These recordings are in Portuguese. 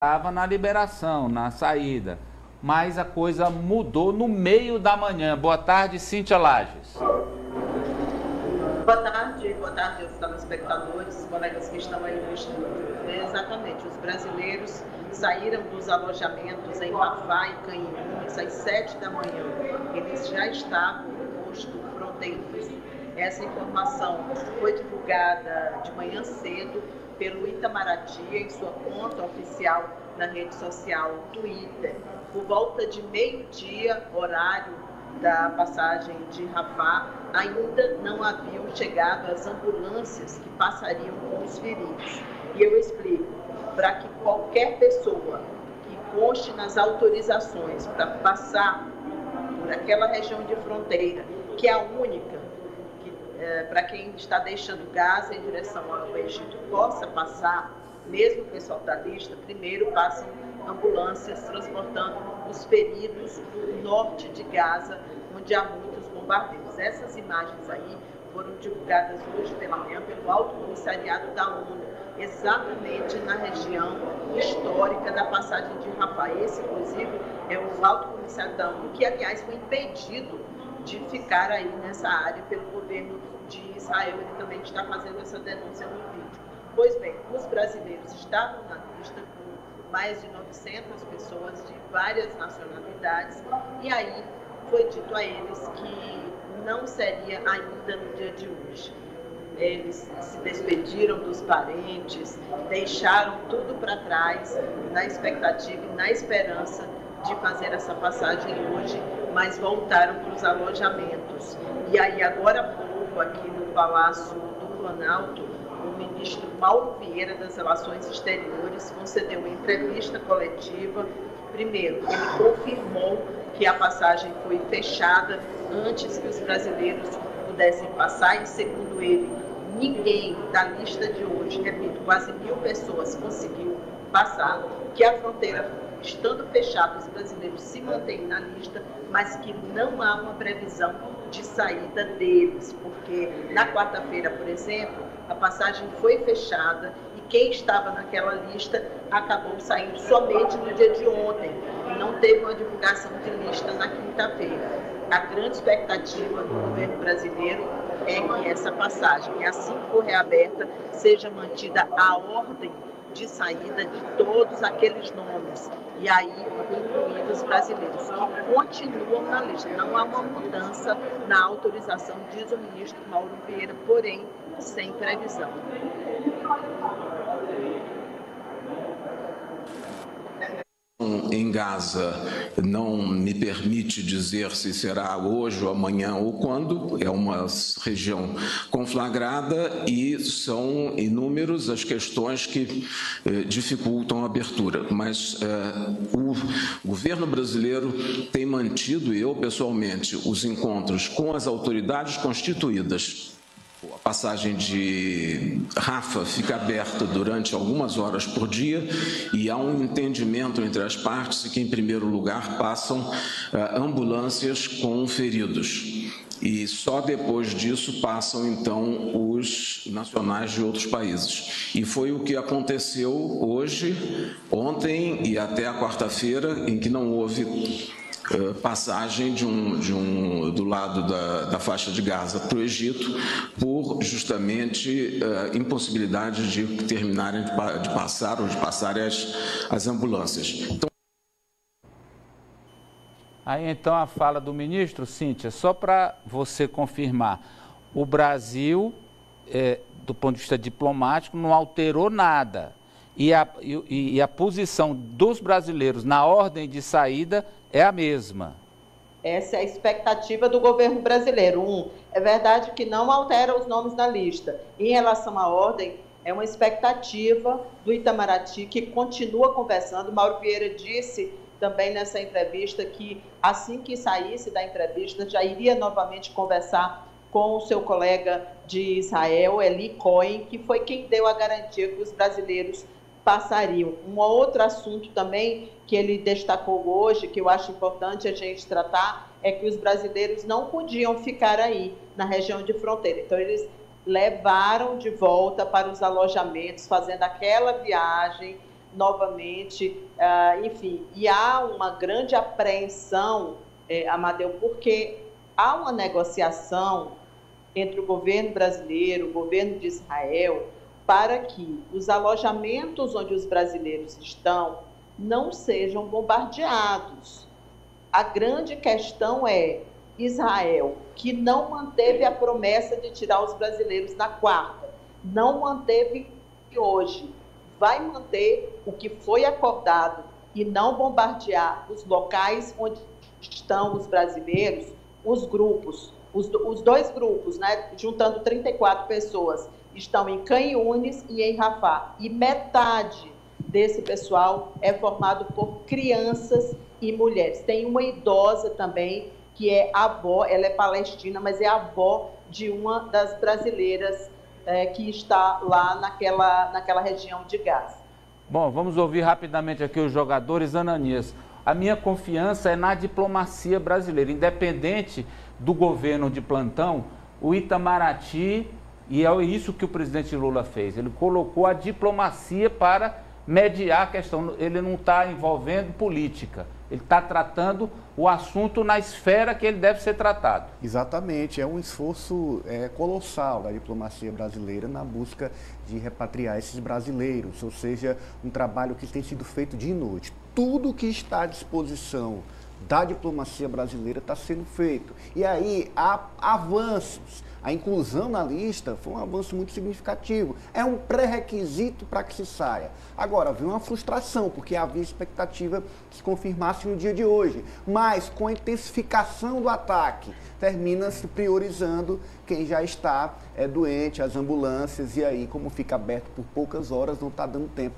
estava na liberação, na saída, mas a coisa mudou no meio da manhã. Boa tarde, Cíntia Lages. Boa tarde aos telespectadores, colegas que estão aí no estúdio. Exatamente, os brasileiros saíram dos alojamentos em Rafah e Canhinhos às 7 da manhã. Eles já estavam no posto fronteiriço. Essa informação foi divulgada de manhã cedo pelo Itamaraty em sua conta oficial na rede social Twitter. Por volta de meio-dia, horário da passagem de Rafah, ainda não haviam chegado as ambulâncias que passariam com os feridos. E eu explico, para que qualquer pessoa que conste nas autorizações para passar por aquela região de fronteira, que é a única, para quem está deixando Gaza em direção ao Egito, possa passar, mesmo o pessoal da lista, primeiro passam ambulâncias transportando os feridos do norte de Gaza, onde há muitos bombardeios. Essas imagens aí foram divulgadas hoje pela manhã pelo Alto Comissariado da ONU, exatamente na região histórica da passagem de Rafah. Esse, inclusive, é o Alto Comissariado da ONU, que, aliás, foi impedido de ficar aí nessa área pelo governo de Israel. Ele também está fazendo essa denúncia no vídeo. Pois bem, os brasileiros estavam na lista com mais de 900 pessoas de várias nacionalidades, e aí foi dito a eles que não seria ainda no dia de hoje. Eles se despediram dos parentes, deixaram tudo para trás, na expectativa e na esperança de fazer essa passagem hoje, mas voltaram para os alojamentos. E aí, agora há pouco, aqui no Palácio do Planalto, o ministro Mauro Vieira das Relações Exteriores concedeu uma entrevista coletiva. Primeiro, ele confirmou que a passagem foi fechada antes que os brasileiros pudessem passar, e segundo ele, ninguém da lista de hoje, repito, quase 1.000 pessoas conseguiu passar, que a fronteira, estando fechada, os brasileiros se mantêm na lista, mas que não há uma previsão de saída deles, porque na quarta-feira, por exemplo, a passagem foi fechada e quem estava naquela lista acabou saindo somente no dia de ontem e não teve uma divulgação de lista na quinta-feira. A grande expectativa do governo brasileiro é que essa passagem, assim que for reaberta, seja mantida a ordem de saída de todos aqueles nomes, e aí incluindo os brasileiros, que continuam na lista. Não há uma mudança na autorização, diz o ministro Mauro Vieira, porém sem previsão. Em Gaza não me permite dizer se será hoje ou amanhã ou quando, é uma região conflagrada e são inúmeras as questões que dificultam a abertura, mas o governo brasileiro tem mantido, e eu pessoalmente, os encontros com as autoridades constituídas. A passagem de Rafah fica aberta durante algumas horas por dia e há um entendimento entre as partes que, em primeiro lugar, passam ambulâncias com feridos. E só depois disso passam, então, os nacionais de outros países. E foi o que aconteceu hoje, ontem e até a quarta-feira, em que não houve passagem do lado da faixa de Gaza para o Egito, por justamente impossibilidade de terminarem de passar ou de passarem as ambulâncias. Aí então a fala do ministro, Cíntia, só para você confirmar, o Brasil, do ponto de vista diplomático, não alterou nada. E a posição dos brasileiros na ordem de saída é a mesma. Essa é a expectativa do governo brasileiro. É verdade que não altera os nomes na lista. Em relação à ordem, é uma expectativa do Itamaraty, que continua conversando. Mauro Vieira disse também nessa entrevista que, assim que saísse da entrevista, já iria novamente conversar com o seu colega de Israel, Eli Cohen, que foi quem deu a garantia que os brasileiros passariam. Um outro assunto também que ele destacou hoje, que eu acho importante a gente tratar, é que os brasileiros não podiam ficar aí na região de fronteira. Então, eles levaram de volta para os alojamentos, fazendo aquela viagem novamente, enfim, e há uma grande apreensão, Amadeu, porque há uma negociação entre o governo brasileiro, o governo de Israel, para que os alojamentos onde os brasileiros estão não sejam bombardeados. A grande questão é Israel, que não manteve a promessa de tirar os brasileiros na quarta, não manteve hoje, vai manter o que foi acordado e não bombardear os locais onde estão os brasileiros, os grupos, os dois grupos, né, juntando 34 pessoas, estão em Khan Yunis e em Rafah. E metade desse pessoal é formado por crianças e mulheres. Tem uma idosa também, que é avó, ela é palestina, mas é avó de uma das brasileiras que está lá naquela região de Gaza. Bom, vamos ouvir rapidamente aqui os jogadores. Ananias, a minha confiança é na diplomacia brasileira, independente do governo de plantão, o Itamaraty, e é isso que o presidente Lula fez, ele colocou a diplomacia para mediar a questão, ele não está envolvendo política, ele está tratando o assunto na esfera que ele deve ser tratado. Exatamente, é um esforço colossal da diplomacia brasileira na busca de repatriar esses brasileiros, ou seja, um trabalho que tem sido feito de noite. Tudo que está à disposição da diplomacia brasileira está sendo feito. E aí há avanços. A inclusão na lista foi um avanço muito significativo. É um pré-requisito para que se saia. Agora, veio uma frustração, porque havia expectativa que se confirmasse no dia de hoje. Mas, com a intensificação do ataque, termina se priorizando quem já está doente, as ambulâncias, e aí, como fica aberto por poucas horas, não está dando tempo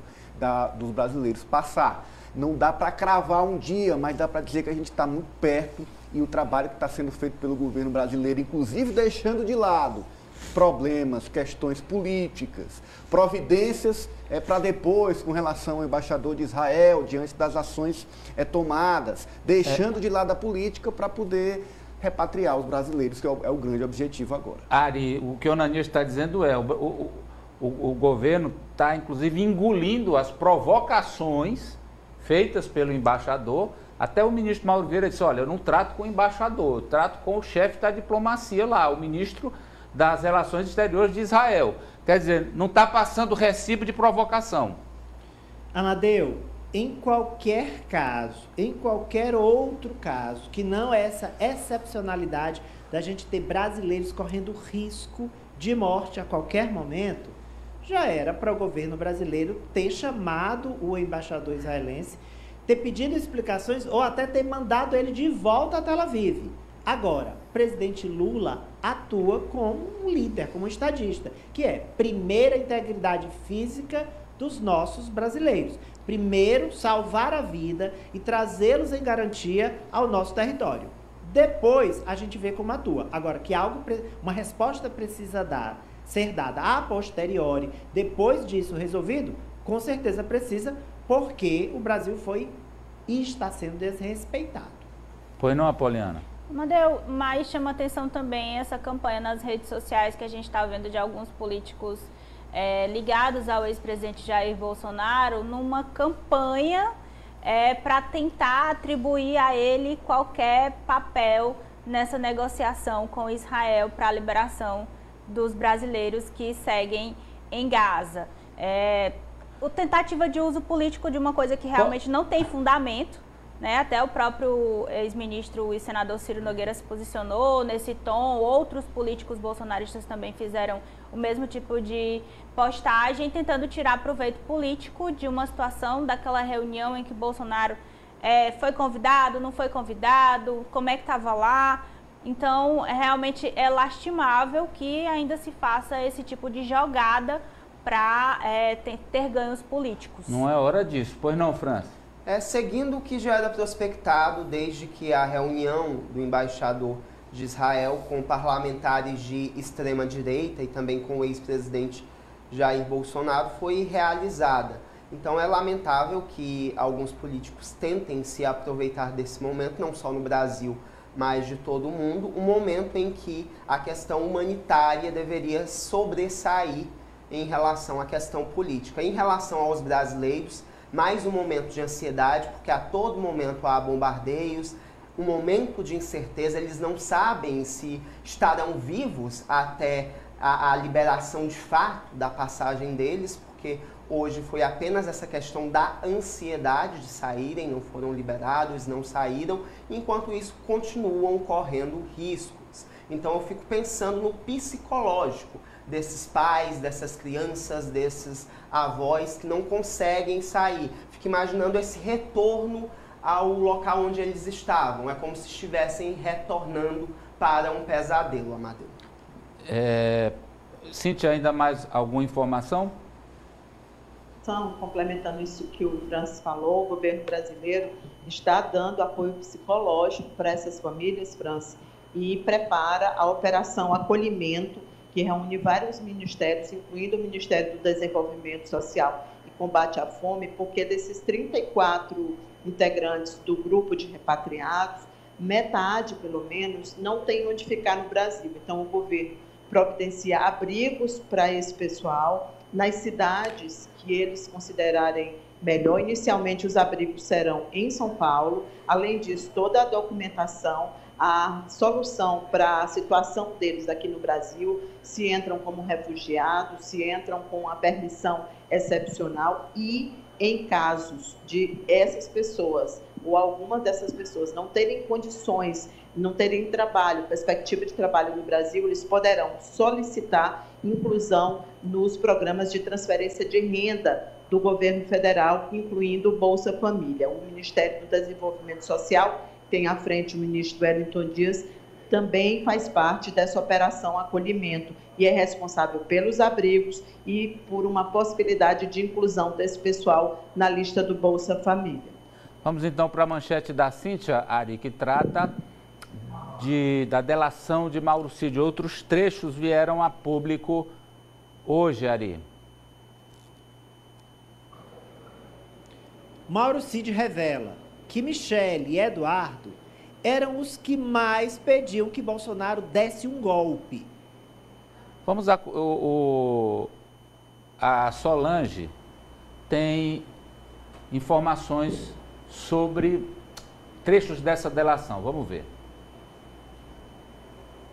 dos brasileiros passar. Não dá para cravar um dia, mas dá para dizer que a gente está muito perto e o trabalho que está sendo feito pelo governo brasileiro, inclusive deixando de lado problemas, questões políticas, providências para depois com relação ao embaixador de Israel, diante das ações tomadas, deixando de lado a política para poder repatriar os brasileiros, que é o grande objetivo agora. Ari, o que o Ananias está dizendo é, o governo está inclusive engolindo as provocações feitas pelo embaixador. Até o ministro Mauro Vieira disse, olha, eu não trato com o embaixador, eu trato com o chefe da diplomacia lá, o ministro das Relações Exteriores de Israel. Quer dizer, não está passando recibo de provocação. Amadeu, em qualquer caso, em qualquer outro caso, que não é essa excepcionalidade da gente ter brasileiros correndo risco de morte a qualquer momento, já era para o governo brasileiro ter chamado o embaixador israelense, ter pedido explicações ou até ter mandado ele de volta a Tel Aviv. Agora, o presidente Lula atua como um líder, como um estadista, que é, primeiro, a integridade física dos nossos brasileiros. Primeiro, salvar a vida e trazê-los em garantia ao nosso território. Depois, a gente vê como atua. Agora, que uma resposta precisa ser dada a posteriori, depois disso resolvido, com certeza precisa, porque o Brasil foi e está sendo desrespeitado. Pois não, Apoliana? Amadeu, mas chama atenção também essa campanha nas redes sociais que a gente está vendo de alguns políticos ligados ao ex-presidente Jair Bolsonaro, numa campanha para tentar atribuir a ele qualquer papel nessa negociação com Israel para a liberação dos brasileiros que seguem em Gaza. A tentativa de uso político de uma coisa que realmente não tem fundamento, né? Até o próprio ex-ministro e senador Ciro Nogueira se posicionou nesse tom, outros políticos bolsonaristas também fizeram o mesmo tipo de postagem, tentando tirar proveito político de uma situação daquela reunião em que Bolsonaro foi convidado, não foi convidado, como é que estava lá. Então, realmente é lastimável que ainda se faça esse tipo de jogada para ter ganhos políticos. Não é hora disso, pois não, França? Seguindo o que já era prospectado desde que a reunião do embaixador de Israel com parlamentares de extrema-direita e também com o ex-presidente Jair Bolsonaro foi realizada. Então é lamentável que alguns políticos tentem se aproveitar desse momento, não só no Brasil, mas de todo o mundo, um momento em que a questão humanitária deveria sobressair em relação à questão política. Em relação aos brasileiros, mais um momento de ansiedade, porque a todo momento há bombardeios, um momento de incerteza, eles não sabem se estarão vivos até a liberação de fato da passagem deles, porque hoje foi apenas essa questão da ansiedade de saírem, não foram liberados, não saíram, enquanto isso continuam correndo riscos. Então eu fico pensando no psicológico desses pais, dessas crianças, desses avós que não conseguem sair. Fico imaginando esse retorno ao local onde eles estavam. É como se estivessem retornando para um pesadelo, Amadeu. Cíntia, ainda mais alguma informação? Complementando isso que o Francis falou, o governo brasileiro está dando apoio psicológico para essas famílias, Francis, e prepara a Operação Acolhimento, que reúne vários ministérios, incluindo o Ministério do Desenvolvimento Social e Combate à Fome, porque desses 34 integrantes do grupo de repatriados, metade, pelo menos, não tem onde ficar no Brasil. Então, o governo providencia abrigos para esse pessoal nas cidades que eles considerarem melhor. Inicialmente, os abrigos serão em São Paulo. Além disso, toda a documentação, a solução para a situação deles aqui no Brasil, se entram como refugiados, se entram com a permissão excepcional e, em casos de essas pessoas ou algumas dessas pessoas não terem condições, não terem trabalho, perspectiva de trabalho no Brasil, eles poderão solicitar inclusão nos programas de transferência de renda do governo federal, incluindo o Bolsa Família. O Ministério do Desenvolvimento Social, tem à frente o ministro Wellington Dias, também faz parte dessa operação acolhimento e é responsável pelos abrigos e por uma possibilidade de inclusão desse pessoal na lista do Bolsa Família. Vamos então para a manchete da Cíntia, Ari, que trata da delação de Mauro Cid. Outros trechos vieram a público hoje, Ari. Mauro Cid revela que Michele e Eduardo eram os que mais pediam que Bolsonaro desse um golpe. Vamos a Solange tem informações sobre trechos dessa delação. Vamos ver.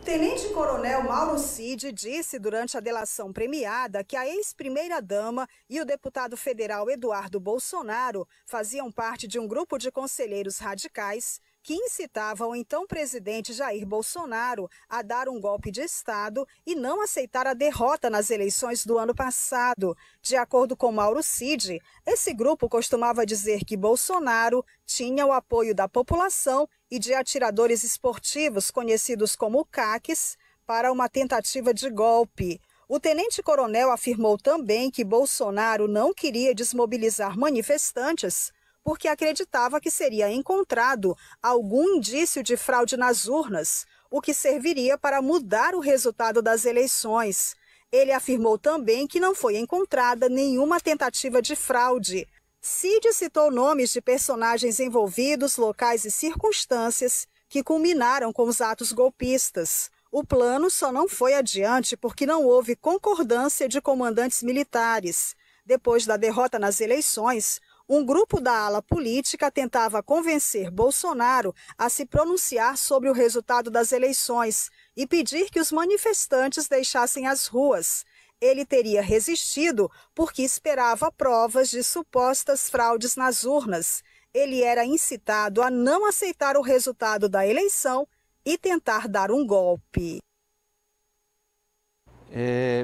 Tenente-coronel Mauro Cid disse durante a delação premiada que a ex-primeira-dama e o deputado federal Eduardo Bolsonaro faziam parte de um grupo de conselheiros radicais que incitavam o então presidente Jair Bolsonaro a dar um golpe de Estado e não aceitar a derrota nas eleições do ano passado. De acordo com Mauro Cid, esse grupo costumava dizer que Bolsonaro tinha o apoio da população e de atiradores esportivos conhecidos como CACs para uma tentativa de golpe. O tenente-coronel afirmou também que Bolsonaro não queria desmobilizar manifestantes porque acreditava que seria encontrado algum indício de fraude nas urnas, o que serviria para mudar o resultado das eleições. Ele afirmou também que não foi encontrada nenhuma tentativa de fraude. Cid citou nomes de personagens envolvidos, locais e circunstâncias que culminaram com os atos golpistas. O plano só não foi adiante porque não houve concordância de comandantes militares. Depois da derrota nas eleições, um grupo da ala política tentava convencer Bolsonaro a se pronunciar sobre o resultado das eleições e pedir que os manifestantes deixassem as ruas. Ele teria resistido porque esperava provas de supostas fraudes nas urnas. Ele era incitado a não aceitar o resultado da eleição e tentar dar um golpe.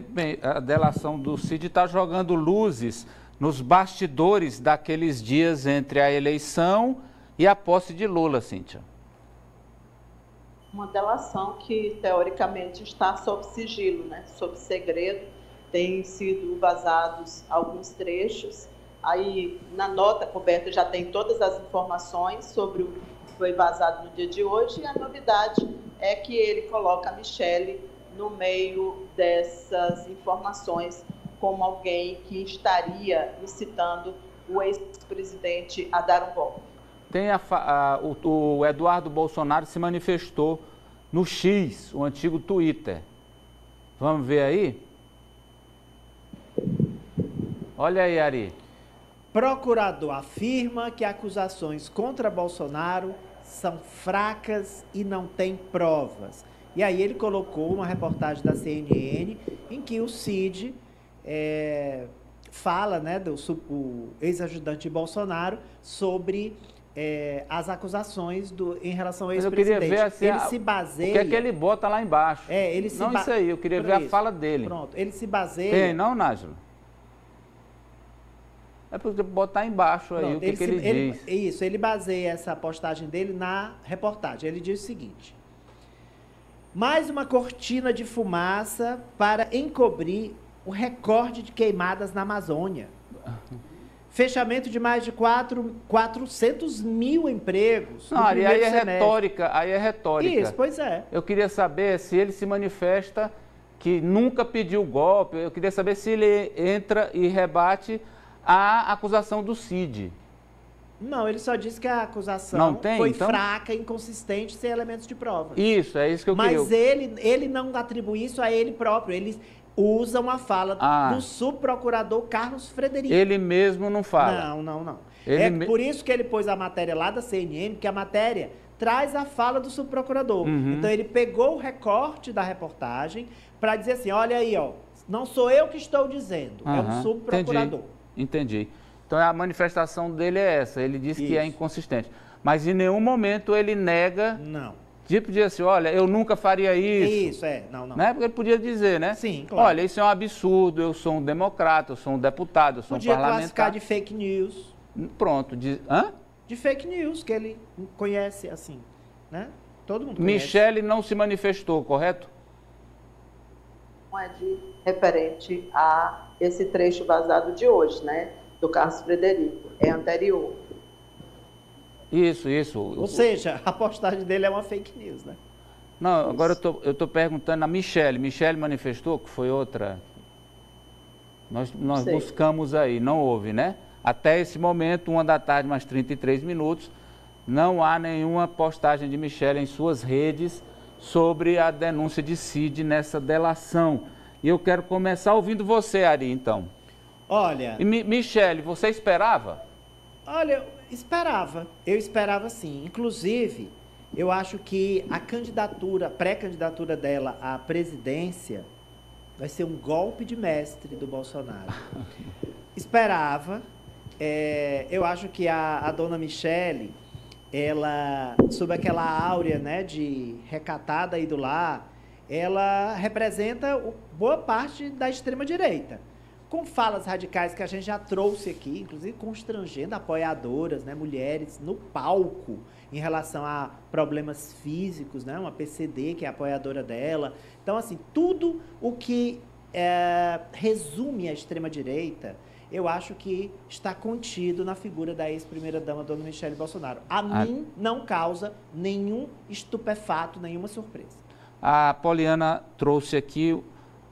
Bem, a delação do Cid está jogando luzes nos bastidores daqueles dias entre a eleição e a posse de Lula, Cíntia. Uma delação que, teoricamente, está sob sigilo, né? Sob segredo. Tem sido vazados alguns trechos. Aí, na nota coberta, já tem todas as informações sobre o que foi vazado no dia de hoje. E a novidade é que ele coloca a Michele no meio dessas informações como alguém que estaria incitando o ex-presidente a dar um golpe. O Eduardo Bolsonaro se manifestou no X, o antigo Twitter. Vamos ver aí? Olha aí, Ari. Procurador afirma que acusações contra Bolsonaro são fracas e não tem provas. E aí ele colocou uma reportagem da CNN em que o Cid fala, né, o ex-ajudante de Bolsonaro sobre as acusações em relação ao ex-presidente. Eu queria ver assim, ele se baseia... o que é que ele bota lá embaixo. Não isso aí, eu queria ver a fala dele. Pronto, ele se baseia... Tem, não, Nájila? É porque botar embaixo aí o que ele diz. Isso, ele baseia essa postagem dele na reportagem. Ele diz o seguinte: mais uma cortina de fumaça para encobrir o recorde de queimadas na Amazônia. Fechamento de mais de 400 mil empregos. Não, aí é retórica, aí é retórica. Isso, pois é. Eu queria saber se ele se manifesta que nunca pediu golpe. Eu queria saber se ele entra e rebate a acusação do Cid. Não, ele só disse que a acusação foi então... fraca, inconsistente, sem elementos de prova. Isso, é isso que eu queria. Mas ele não atribui isso a ele próprio. Ele usa uma fala do subprocurador Carlos Frederico. Ele mesmo não fala? Não. Por isso que ele pôs a matéria lá da CNN, porque a matéria traz a fala do subprocurador. Então ele pegou o recorte da reportagem para dizer assim, olha aí, ó, não sou eu que estou dizendo, é o subprocurador. Entendi. Então a manifestação dele é essa, ele diz que é inconsistente. Mas em nenhum momento ele nega... Não. Tipo diz assim, olha, eu nunca faria isso. Isso, não. Né? Porque ele podia dizer, né? Sim, claro. Olha, isso é um absurdo, eu sou um democrata, eu sou um deputado, eu sou um parlamentar. Podia classificar de fake news. Pronto. De fake news, que ele conhece assim, né? Todo mundo conhece. Michele não se manifestou, correto? Não é referente a esse trecho vazado de hoje, né? Do Carlos Frederico. É anterior. Isso. Ou seja, a postagem dele é uma fake news, né? Não, agora eu estou perguntando a Michele. Michele manifestou, que foi outra. Nós buscamos aí, não houve, né? Até esse momento, 1h da tarde, mais 33 minutos, não há nenhuma postagem de Michele em suas redes sobre a denúncia de Cid nessa delação. E eu quero começar ouvindo você, Ari, então. Olha... E Michele, você esperava? Olha, eu esperava sim. Inclusive, eu acho que a pré-candidatura dela à presidência vai ser um golpe de mestre do Bolsonaro. Esperava. Eu acho que a dona Michele, ela, sob aquela áurea, né, de recatada e do lar, ela representa boa parte da extrema-direita. Com falas radicais que a gente já trouxe aqui, inclusive constrangendo apoiadoras, né, mulheres, no palco, em relação a problemas físicos, né, uma PCD, que é a apoiadora dela. Então, assim, tudo o que resume a extrema-direita, eu acho que está contido na figura da ex-primeira-dama, dona Michele Bolsonaro. A mim não causa nenhum estupefato, nenhuma surpresa. A Poliana trouxe aqui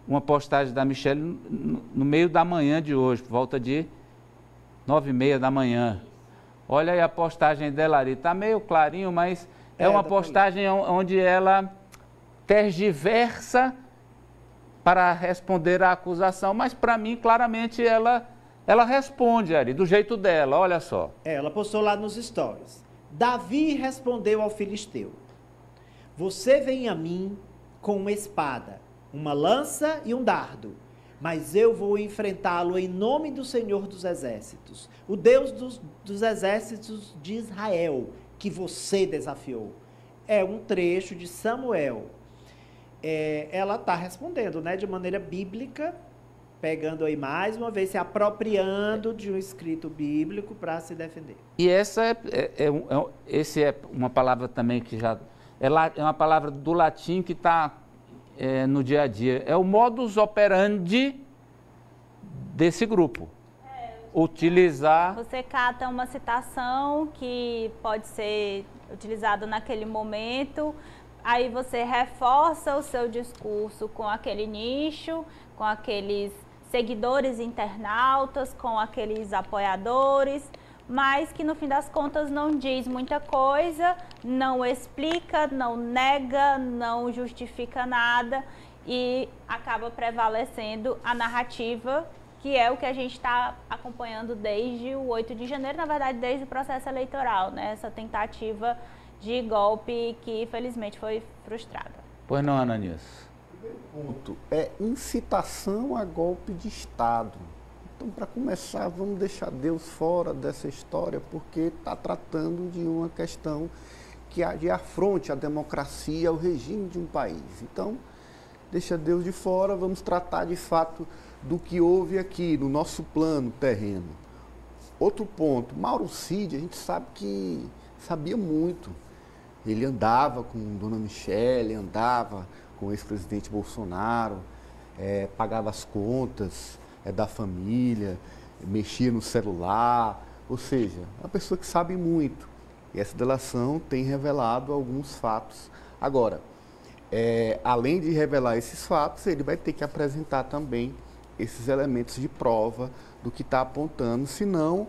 uma postagem da Michele no meio da manhã de hoje, por volta de 9h30 da manhã. Olha aí a postagem dela ali, está meio clarinho, mas é uma postagem onde ela tergiversa para responder à acusação, mas para mim, claramente, ela responde, Ari, do jeito dela, olha só. Ela postou lá nos stories. Davi respondeu ao filisteu: você vem a mim com uma espada, uma lança e um dardo, mas eu vou enfrentá-lo em nome do Senhor dos Exércitos, o Deus dos Exércitos de Israel, que você desafiou. É um trecho de Samuel. Ela está respondendo, né, de maneira bíblica, pegando aí mais uma vez, se apropriando de um escrito bíblico para se defender. E essa é uma palavra também que já... É uma palavra do latim que está no dia a dia. É o modus operandi desse grupo. Utilizar... Você cata uma citação que pode ser utilizada naquele momento, aí você reforça o seu discurso com aquele nicho, com aqueles seguidores internautas, com aqueles apoiadores, mas que no fim das contas não diz muita coisa, não explica, não nega, não justifica nada e acaba prevalecendo a narrativa que é o que a gente está acompanhando desde o 8 de janeiro, na verdade, desde o processo eleitoral, né? Essa tentativa de golpe que, infelizmente, foi frustrada. Pois não, Ananias? Ponto é incitação a golpe de Estado. Então, para começar, vamos deixar Deus fora dessa história, porque está tratando de uma questão que de afronte à democracia, ao regime de um país. Então, deixa Deus de fora, vamos tratar de fato do que houve aqui, no nosso plano terreno. Outro ponto, Mauro Cid, a gente sabe que sabia muito. Ele andava com Dona Michele, andava com o ex-presidente Bolsonaro, pagava as contas da família, mexia no celular, ou seja, é uma pessoa que sabe muito. E essa delação tem revelado alguns fatos. Agora, além de revelar esses fatos, ele vai ter que apresentar também esses elementos de prova do que está apontando, senão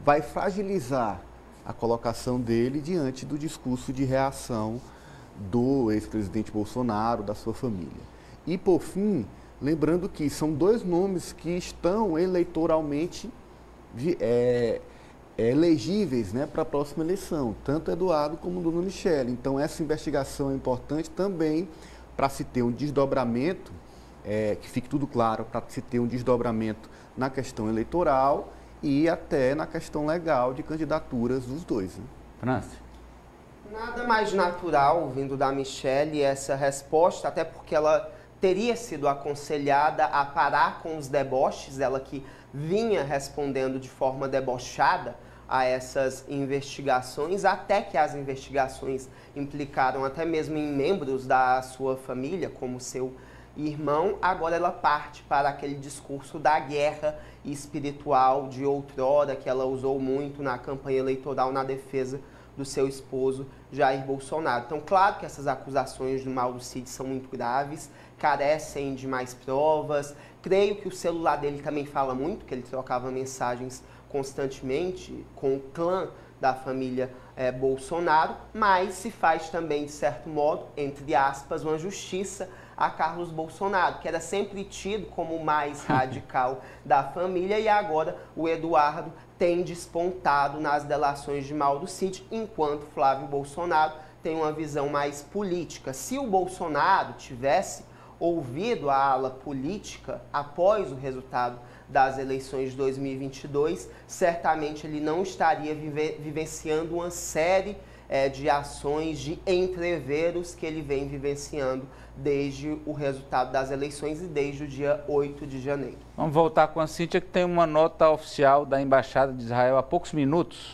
vai fragilizar a colocação dele diante do discurso de reação do ex-presidente Bolsonaro, da sua família. E, por fim, lembrando que são dois nomes que estão eleitoralmente elegíveis, né, para a próxima eleição, tanto Eduardo como Dona Michele. Então, essa investigação é importante também para se ter um desdobramento, que fique tudo claro, para se ter um desdobramento na questão eleitoral e até na questão legal de candidaturas dos dois. Né? França? Nada mais natural, vindo da Michele, essa resposta, até porque ela teria sido aconselhada a parar com os deboches, ela que vinha respondendo de forma debochada a essas investigações, até que as investigações implicaram até mesmo em membros da sua família, como seu irmão. Agora ela parte para aquele discurso da guerra espiritual de outrora, que ela usou muito na campanha eleitoral na defesa do seu esposo Jair Bolsonaro. Então, claro que essas acusações do Mauro Cid são muito graves, carecem de mais provas. Creio que o celular dele também fala muito, que ele trocava mensagens constantemente com o clã da família Bolsonaro, mas se faz também, de certo modo, entre aspas, uma justiça a Carlos Bolsonaro, que era sempre tido como o mais radical da família, e agora o Eduardo tem despontado nas delações de Mauro Cid, enquanto Flávio Bolsonaro tem uma visão mais política. Se o Bolsonaro tivesse ouvido a ala política após o resultado das eleições de 2022, certamente ele não estaria vivenciando uma série de ações, de entreveros que ele vem vivenciando desde o resultado das eleições e desde o dia 8 de janeiro. Vamos voltar com a Cíntia, que tem uma nota oficial da Embaixada de Israel há poucos minutos.